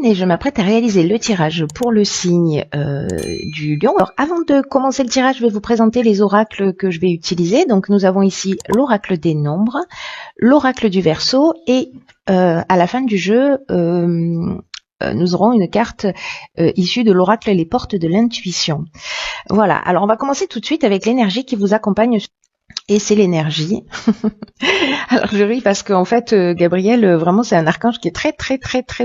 Caroline et je m'apprête à réaliser le tirage pour le signe du lion. Alors avant de commencer le tirage, je vais vous présenter les oracles que je vais utiliser. Donc nous avons ici l'oracle des nombres, l'oracle du Verseau et à la fin du jeu, nous aurons une carte issue de l'oracle Les Portes de l'Intuition. Voilà, alors on va commencer tout de suite avec l'énergie qui vous accompagne. Et c'est l'énergie. Alors je ris parce qu'en fait, Gabriel, vraiment c'est un archange qui est très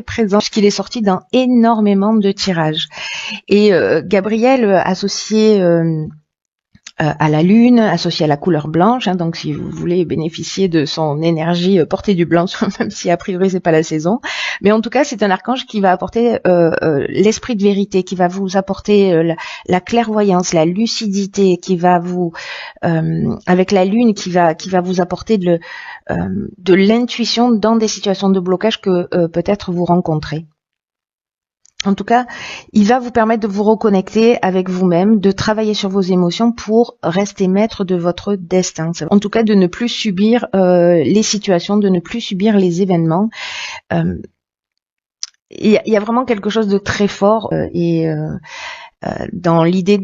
présent, puisqu'il est sorti dans énormément de tirages. Et Gabriel associé à la lune, associé à la couleur blanche, hein, donc si vous voulez bénéficier de son énergie, portez du blanc, même si a priori c'est pas la saison. Mais en tout cas, c'est un archange qui va apporter l'esprit de vérité, qui va vous apporter la clairvoyance, la lucidité, qui va vous, avec la lune, qui va vous apporter de l'intuition dans des situations de blocage que peut-être vous rencontrez. En tout cas, il va vous permettre de vous reconnecter avec vous-même, de travailler sur vos émotions pour rester maître de votre destin. En tout cas, de ne plus subir les situations, de ne plus subir les événements. Il y a vraiment quelque chose de très fort dans l'idée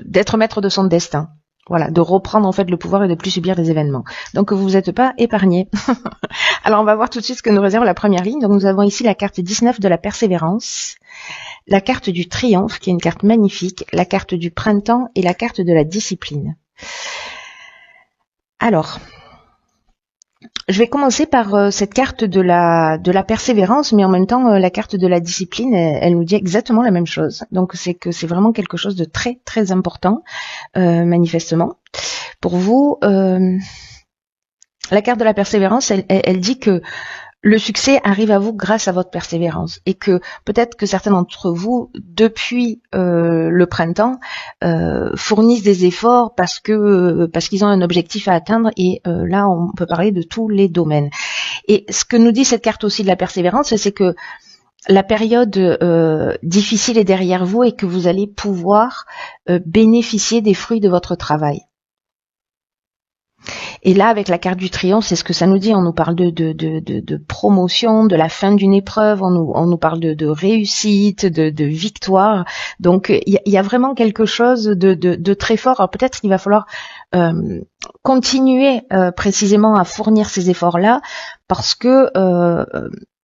d'être maître de son destin. Voilà, de reprendre en fait le pouvoir et de plus subir les événements. Donc vous n'êtes pas épargné. Alors on va voir tout de suite ce que nous réserve la première ligne. Donc nous avons ici la carte 19 de la persévérance, la carte du triomphe qui est une carte magnifique, la carte du printemps et la carte de la discipline. Alors, je vais commencer par cette carte de la persévérance, mais en même temps la carte de la discipline, elle nous dit exactement la même chose. Donc c'est que c'est vraiment quelque chose de très important, manifestement. Pour vous, la carte de la persévérance, elle dit que le succès arrive à vous grâce à votre persévérance et que peut-être que certains d'entre vous, depuis le printemps, fournissent des efforts parce qu'ils ont un objectif à atteindre et là on peut parler de tous les domaines. Et ce que nous dit cette carte aussi de la persévérance, c'est que la période difficile est derrière vous et que vous allez pouvoir bénéficier des fruits de votre travail. Et là, avec la carte du triomphe, c'est ce que ça nous dit. On nous parle de promotion, de la fin d'une épreuve, on nous parle de réussite, de victoire. Donc, il y a vraiment quelque chose de très fort. Alors peut-être qu'il va falloir continuer précisément à fournir ces efforts-là, parce que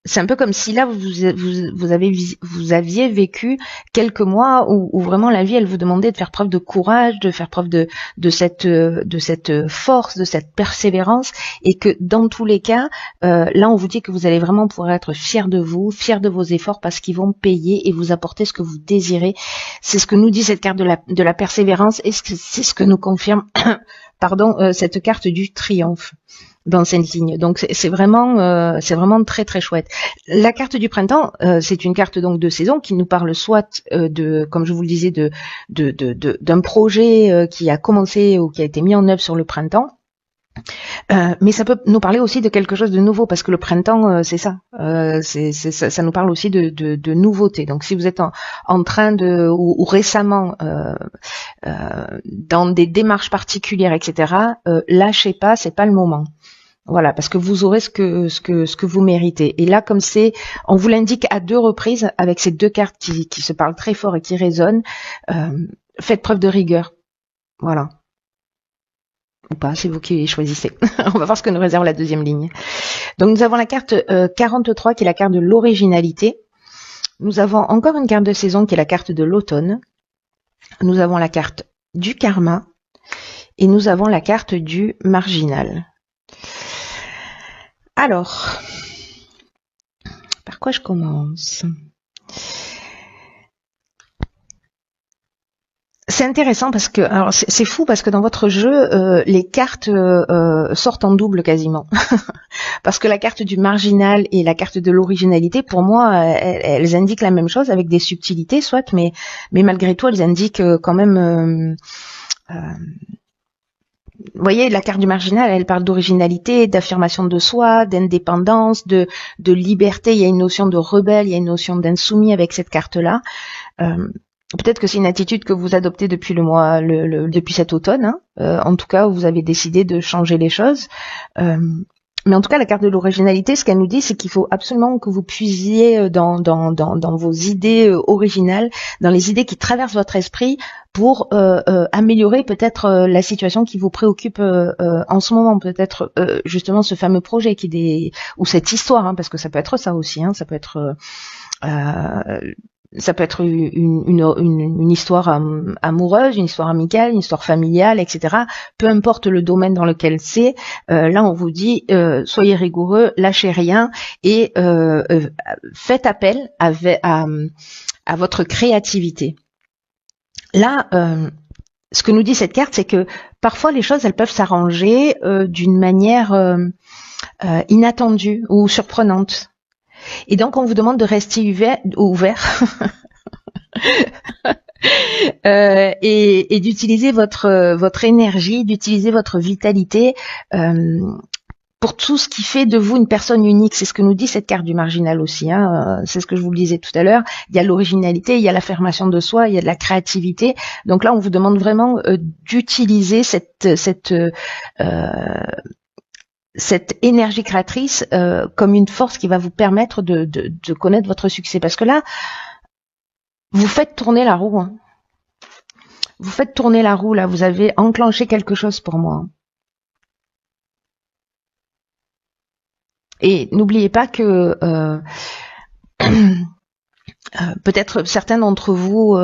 c'est un peu comme si là vous aviez vécu quelques mois où vraiment la vie elle vous demandait de faire preuve de courage, de faire preuve de cette force, de cette persévérance, et que dans tous les cas là on vous dit que vous allez vraiment pouvoir être fiers de vous, fiers de vos efforts, parce qu'ils vont payer et vous apporter ce que vous désirez. C'est ce que nous dit cette carte de la persévérance et c'est ce que nous confirme cette carte du triomphe dans cette ligne. Donc c'est vraiment très chouette. La carte du printemps, c'est une carte donc de saison qui nous parle soit comme je vous le disais, d'un projet qui a commencé ou qui a été mis en œuvre sur le printemps. Mais ça peut nous parler aussi de quelque chose de nouveau, parce que le printemps, c'est ça. Ça nous parle aussi de nouveautés. Donc si vous êtes en train ou récemment dans des démarches particulières, etc., lâchez pas, c'est pas le moment. Voilà, parce que vous aurez ce que vous méritez. Et là, comme on vous l'indique à 2 reprises avec ces 2 cartes qui se parlent très fort et qui résonnent, faites preuve de rigueur. Voilà. Ou pas, c'est vous qui choisissez. On va voir ce que nous réserve la deuxième ligne. Donc nous avons la carte 43 qui est la carte de l'originalité. Nous avons encore une carte de saison qui est la carte de l'automne. Nous avons la carte du karma et nous avons la carte du marginal. Alors, par quoi je commence ? C'est intéressant parce que, alors c'est fou parce que dans votre jeu, les cartes sortent en double quasiment. Parce que la carte du marginal et la carte de l'originalité, pour moi, elles indiquent la même chose avec des subtilités, soit, mais malgré tout, elles indiquent quand même... vous voyez, la carte du marginal, elle parle d'originalité, d'affirmation de soi, d'indépendance, de liberté. Il y a une notion de rebelle, il y a une notion d'insoumis avec cette carte-là. Peut-être que c'est une attitude que vous adoptez depuis depuis cet automne. Hein. En tout cas, vous avez décidé de changer les choses. Mais en tout cas, la carte de l'originalité, ce qu'elle nous dit, c'est qu'il faut absolument que vous puisiez dans vos idées originales, dans les idées qui traversent votre esprit pour améliorer peut-être la situation qui vous préoccupe en ce moment, peut-être justement ce fameux projet ou cette histoire, hein, parce que ça peut être ça aussi, hein, ça peut être une histoire amoureuse, une histoire amicale, une histoire familiale, etc. Peu importe le domaine dans lequel c'est, là on vous dit soyez rigoureux, lâchez rien et faites appel à votre créativité. Là, ce que nous dit cette carte, c'est que parfois les choses elles peuvent s'arranger d'une manière inattendue ou surprenante. Et donc, on vous demande de rester ouvert et d'utiliser votre énergie, d'utiliser votre vitalité pour tout ce qui fait de vous une personne unique. C'est ce que nous dit cette carte du marginal aussi. Hein. C'est ce que je vous le disais tout à l'heure. Il y a l'originalité, il y a l'affirmation de soi, il y a de la créativité. Donc là, on vous demande vraiment d'utiliser cette énergie créatrice comme une force qui va vous permettre de connaître votre succès. Parce que là, vous faites tourner la roue. Hein. Vous faites tourner la roue, là. Vous avez enclenché quelque chose pour moi. Et n'oubliez pas que peut-être certains d'entre vous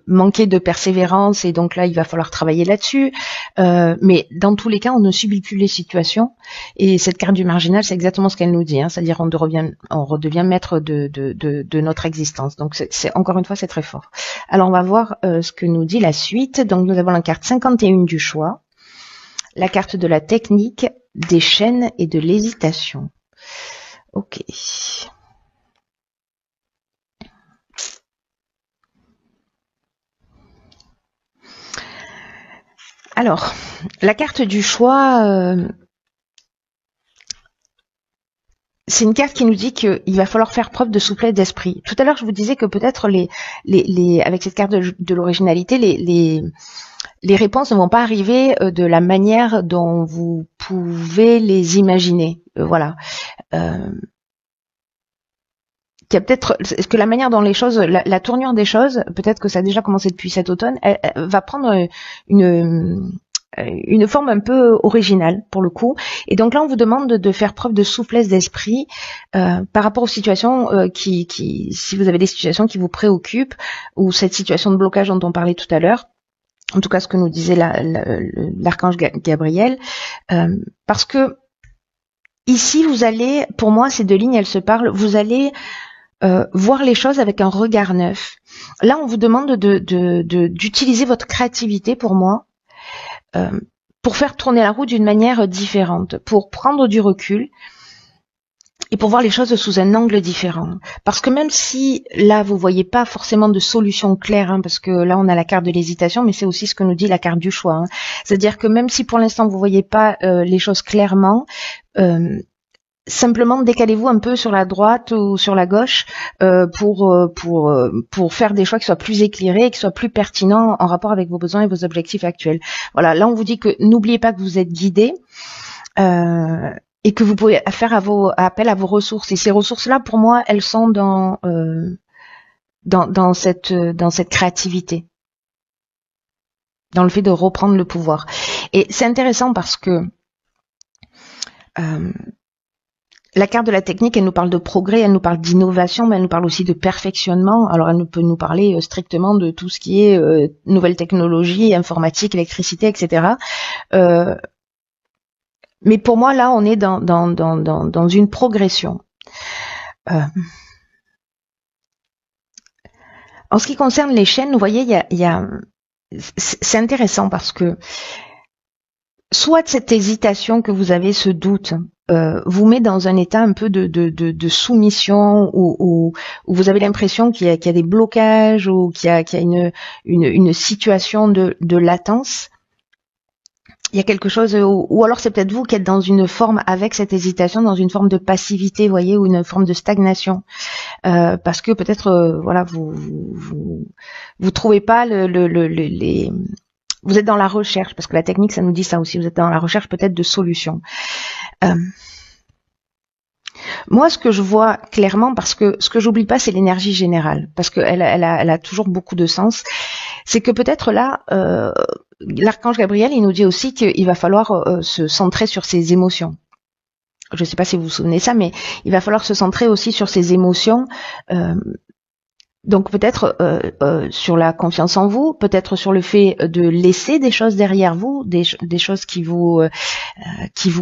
manquaient de persévérance et donc là il va falloir travailler là-dessus, mais dans tous les cas on ne subit plus les situations et cette carte du marginal c'est exactement ce qu'elle nous dit, hein, c'est-à-dire on redevient maître de notre existence. Donc c'est encore une fois c'est très fort. Alors on va voir ce que nous dit la suite. Donc nous avons la carte 51 du choix, la carte de la technique, des chaînes et de l'hésitation. Ok. Alors, la carte du choix, c'est une carte qui nous dit qu'il va falloir faire preuve de souplesse d'esprit. Tout à l'heure, je vous disais que peut-être avec cette carte de l'originalité, les réponses ne vont pas arriver de la manière dont vous pouvez les imaginer. Voilà. Qu'il y a peut-être que la manière dont les choses, la tournure des choses, peut-être que ça a déjà commencé depuis cet automne, elle va prendre une forme un peu originale pour le coup. Et donc là, on vous demande de faire preuve de souplesse d'esprit par rapport aux situations si vous avez des situations qui vous préoccupent ou cette situation de blocage dont on parlait tout à l'heure. En tout cas, ce que nous disait l'archange Gabriel, parce que ici, vous allez, pour moi, ces deux lignes, elles se parlent. Vous allez voir les choses avec un regard neuf. Là, on vous demande d'utiliser votre créativité pour moi, pour faire tourner la roue d'une manière différente, pour prendre du recul et pour voir les choses sous un angle différent. Parce que même si là, vous voyez pas forcément de solution claire, hein, parce que là, on a la carte de l'hésitation, mais c'est aussi ce que nous dit la carte du choix. Hein. C'est-à-dire que même si pour l'instant, vous voyez pas les choses clairement, simplement décalez-vous un peu sur la droite ou sur la gauche pour faire des choix qui soient plus éclairés et qui soient plus pertinents en rapport avec vos besoins et vos objectifs actuels. Voilà, là on vous dit que n'oubliez pas que vous êtes guidé et que vous pouvez faire appel à vos ressources. Et ces ressources-là, pour moi, elles sont dans cette créativité, dans le fait de reprendre le pouvoir. Et c'est intéressant parce que la carte de la technique, elle nous parle de progrès, elle nous parle d'innovation, mais elle nous parle aussi de perfectionnement. Alors, elle peut nous parler strictement de tout ce qui est nouvelles technologies, informatique, électricité, etc. Mais pour moi, là, on est dans une progression. En ce qui concerne les chaînes, vous voyez, c'est intéressant parce que soit cette hésitation que vous avez, ce doute, vous met dans un état un peu de soumission où vous avez l'impression qu'il y a des blocages ou qu'il y a une situation de latence. Il y a quelque chose, ou alors c'est peut-être vous qui êtes dans une forme avec cette hésitation, dans une forme de passivité, vous voyez, ou une forme de stagnation, parce que peut-être, voilà, vous trouvez pas vous êtes dans la recherche, parce que la technique, ça nous dit ça aussi, vous êtes dans la recherche peut-être de solutions. Moi, ce que je vois clairement, parce que ce que j'oublie pas, c'est l'énergie générale, parce qu'elle elle a toujours beaucoup de sens. C'est que peut-être là, l'archange Gabriel, il nous dit aussi qu'il va falloir se centrer sur ses émotions. Je ne sais pas si vous vous souvenez ça, mais il va falloir se centrer aussi sur ses émotions. Donc peut-être sur la confiance en vous, peut-être sur le fait de laisser des choses derrière vous, des choses qui vous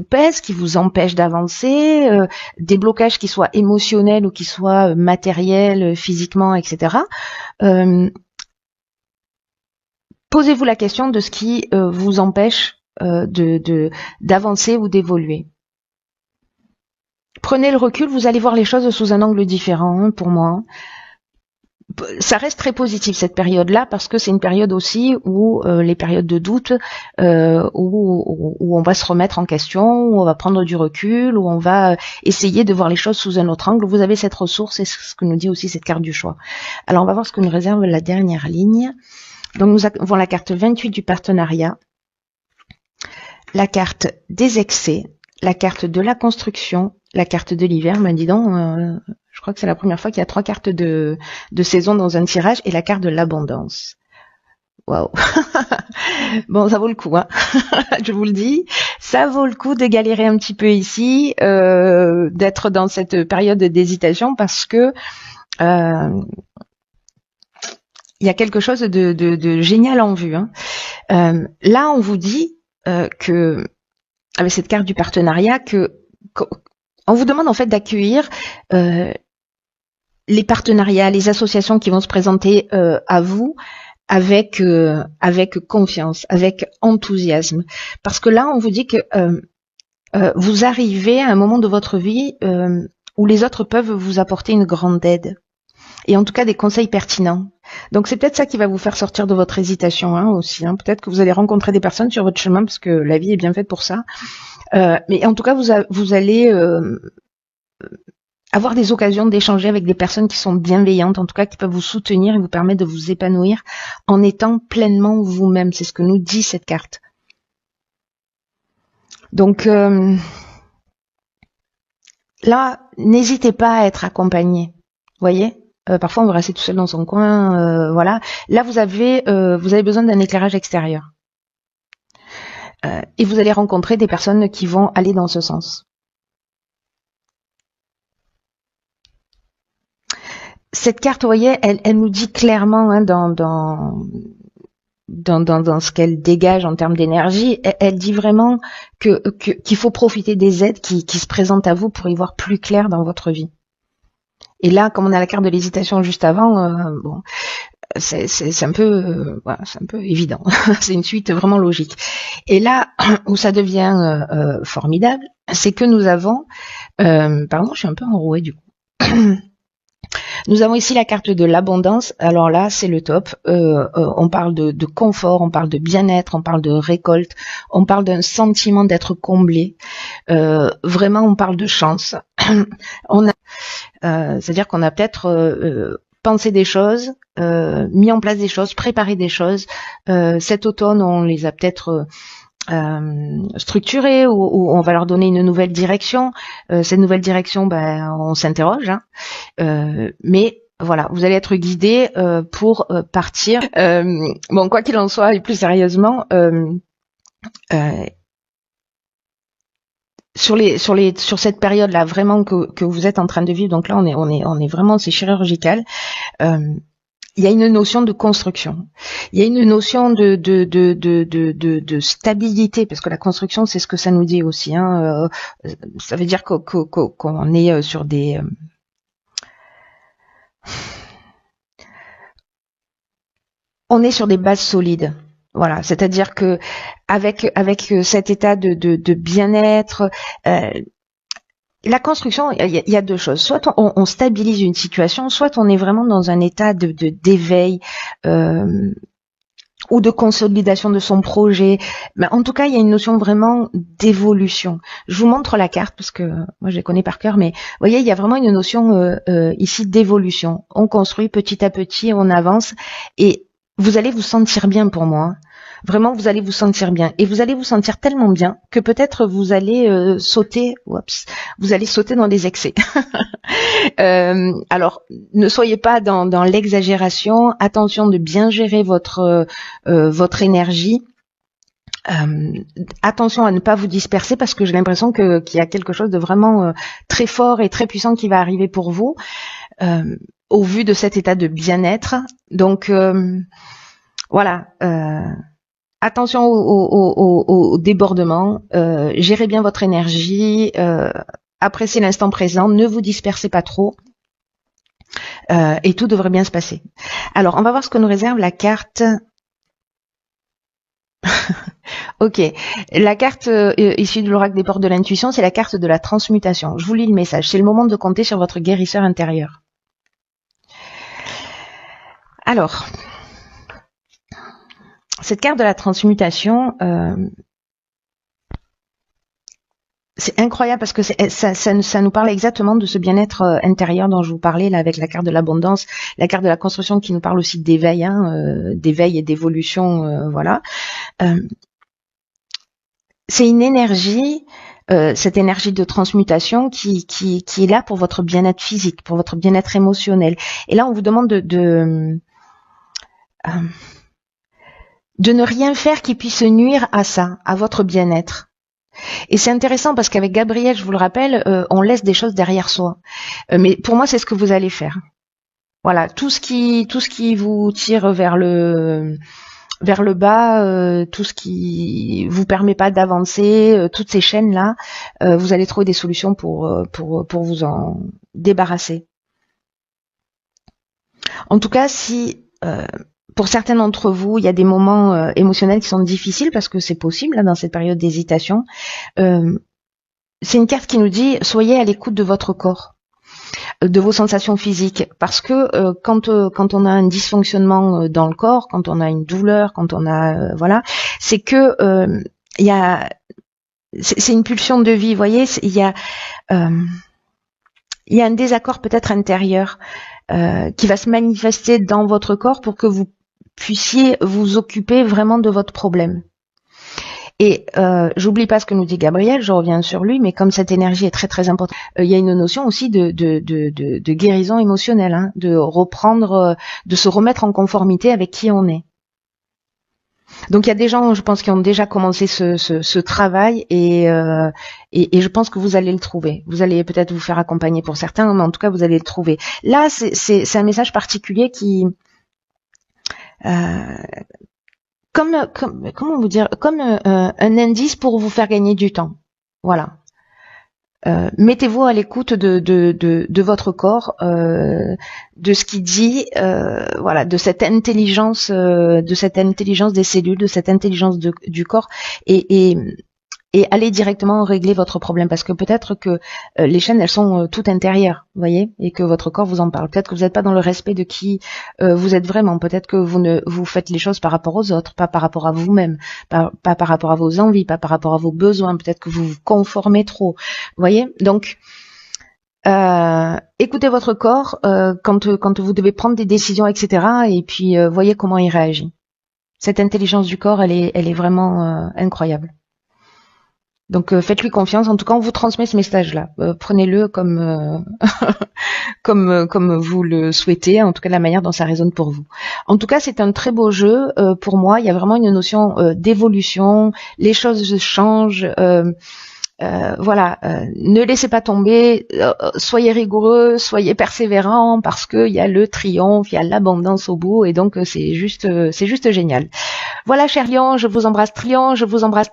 pèsent, qui vous empêchent d'avancer, des blocages qui soient émotionnels ou qui soient matériels, physiquement, etc. Posez-vous la question de ce qui vous empêche d'avancer ou d'évoluer. Prenez le recul, vous allez voir les choses sous un angle différent, hein, pour moi. Ça reste très positif cette période-là parce que c'est une période aussi où les périodes de doute, où on va se remettre en question, où on va prendre du recul, où on va essayer de voir les choses sous un autre angle. Vous avez cette ressource et c'est ce que nous dit aussi cette carte du choix. Alors on va voir ce que nous réserve la dernière ligne. Donc nous avons la carte 28 du partenariat, la carte des excès, la carte de la construction, la carte de l'hiver. Ben dis donc, je crois que c'est la première fois qu'il y a 3 cartes de saison dans un tirage, et la carte de l'abondance. Waouh. Bon, ça vaut le coup, hein. Je vous le dis, ça vaut le coup de galérer un petit peu ici, d'être dans cette période d'hésitation, parce que il y a quelque chose de génial en vue, hein. Là, on vous dit que, avec cette carte du partenariat, on vous demande en fait d'accueillir les partenariats, les associations qui vont se présenter à vous avec confiance, avec enthousiasme. Parce que là, on vous dit que vous arrivez à un moment de votre vie où les autres peuvent vous apporter une grande aide. Et en tout cas des conseils pertinents. Donc c'est peut-être ça qui va vous faire sortir de votre hésitation, hein, aussi. Hein. Peut-être que vous allez rencontrer des personnes sur votre chemin, parce que la vie est bien faite pour ça. Mais en tout cas, vous allez avoir des occasions d'échanger avec des personnes qui sont bienveillantes, en tout cas qui peuvent vous soutenir et vous permettre de vous épanouir en étant pleinement vous-même. C'est ce que nous dit cette carte. Donc là, n'hésitez pas à être accompagné. Vous voyez ? Parfois, on veut rester tout seul dans son coin, voilà. Là, vous avez besoin d'un éclairage extérieur. Et vous allez rencontrer des personnes qui vont aller dans ce sens. Cette carte, vous voyez, elle nous dit clairement, hein, dans ce qu'elle dégage en termes d'énergie, elle dit vraiment qu'il faut profiter des aides qui se présentent à vous pour y voir plus clair dans votre vie. Et là, comme on a la carte de l'hésitation juste avant, bon, c'est un peu, voilà, c'est un peu évident. C'est une suite vraiment logique. Et là où ça devient formidable, c'est que nous avons, pardon, je suis un peu enrouée du coup. Nous avons ici la carte de l'abondance. Alors là, c'est le top. On parle de confort, on parle de bien-être, on parle de récolte, on parle d'un sentiment d'être comblé. Vraiment, on parle de chance. C'est-à-dire qu'on a peut-être pensé des choses, mis en place des choses, préparé des choses. Cet automne, on les a peut-être structurées, ou on va leur donner une nouvelle direction. Cette nouvelle direction, ben, on s'interroge, hein. Mais voilà, vous allez être guidés pour partir. Bon, quoi qu'il en soit, et plus sérieusement, sur cette période-là, vraiment que vous êtes en train de vivre, donc là on est vraiment, c'est chirurgical. Il y a une notion de construction. Il y a une notion de stabilité, parce que la construction, c'est ce que ça nous dit aussi, hein. Ça veut dire qu'on est sur des on est sur des bases solides. Voilà, c'est-à-dire que avec cet état de bien-être, la construction, il y a deux choses. Soit on stabilise une situation, soit on est vraiment dans un état d'éveil ou de consolidation de son projet. Mais en tout cas, il y a une notion vraiment d'évolution. Je vous montre la carte parce que moi je les connais par cœur, mais vous voyez, il y a vraiment une notion ici d'évolution. On construit petit à petit, on avance, et vous allez vous sentir bien, pour moi. Vraiment, vous allez vous sentir bien. Et vous allez vous sentir tellement bien que peut-être vous allez sauter, vous allez sauter dans les excès. Alors, ne soyez pas dans l'exagération. Attention de bien gérer votre énergie. Attention à ne pas vous disperser parce que j'ai l'impression qu'il y a quelque chose de vraiment très fort et très puissant qui va arriver pour vous au vu de cet état de bien-être. Donc voilà, attention au débordement, gérez bien votre énergie, appréciez l'instant présent, ne vous dispersez pas trop et tout devrait bien se passer. Alors on va voir ce que nous réserve la carte. Ok, la carte issue de l'oracle des portes de l'intuition, c'est la carte de la transmutation. Je vous lis le message. C'est le moment de compter sur votre guérisseur intérieur. Alors, cette carte de la transmutation, c'est incroyable parce que ça nous parle exactement de ce bien-être intérieur dont je vous parlais là avec la carte de l'abondance, la carte de la construction qui nous parle aussi d'éveil, d'éveil et d'évolution, voilà. C'est une énergie, cette énergie de transmutation qui est là pour votre bien-être physique, pour votre bien-être émotionnel. Et là, on vous demande de ne rien faire qui puisse nuire à ça, à votre bien-être. Et c'est intéressant parce qu'avec Gabriel, je vous le rappelle, on laisse des choses derrière soi. Mais pour moi, c'est ce que vous allez faire. Voilà, tout ce qui vous tire vers le bas, tout ce qui vous permet pas d'avancer, toutes ces chaînes là, vous allez trouver des solutions pour vous en débarrasser. En tout cas, si pour certains d'entre vous, il y a des moments émotionnels qui sont difficiles parce que c'est possible là, dans cette période d'hésitation, c'est une carte qui nous dit soyez à l'écoute de votre corps, de vos sensations physiques, parce que quand on a un dysfonctionnement dans le corps, quand on a une douleur, quand on a voilà, c'est que c'est une pulsion de vie, vous voyez, il y a un désaccord peut-être intérieur qui va se manifester dans votre corps pour que vous puissiez vous occuper vraiment de votre problème. Et j'oublie pas ce que nous dit Gabriel, je reviens sur lui, mais comme cette énergie est très très importante, il y a une notion aussi de guérison émotionnelle, hein, de reprendre, de se remettre en conformité avec qui on est. Donc il y a des gens, je pense, qui ont déjà commencé ce travail et je pense que vous allez le trouver. Vous allez peut-être vous faire accompagner pour certains, mais en tout cas vous allez le trouver. Là, c'est un message particulier qui comment vous dire, comme un indice pour vous faire gagner du temps. Voilà. Mettez-vous à l'écoute de votre corps, de ce qu'il dit, voilà, de cette intelligence des cellules, de cette intelligence du corps, et allez directement régler votre problème, parce que peut-être que les chaînes elles sont toutes intérieures, vous voyez, et que votre corps vous en parle. Peut-être que vous n'êtes pas dans le respect de qui vous êtes vraiment. Peut-être que vous faites les choses par rapport aux autres, pas par rapport à vous-même, pas par rapport à vos envies, pas par rapport à vos besoins. Peut-être que vous vous conformez trop, vous voyez. Donc écoutez votre corps quand vous devez prendre des décisions, etc. Et puis voyez comment il réagit. Cette intelligence du corps, elle est vraiment incroyable. Donc faites-lui confiance. En tout cas, on vous transmet ce message-là. Prenez-le comme comme vous le souhaitez. En tout cas, la manière dont ça résonne pour vous. En tout cas, c'est un très beau jeu pour moi. Il y a vraiment une notion d'évolution. Les choses changent. Voilà. Ne laissez pas tomber. Soyez rigoureux, soyez persévérants parce que il y a le triomphe, il y a l'abondance au bout, et donc c'est juste génial. Voilà, cher Lion, je vous embrasse, Lion, je vous embrasse.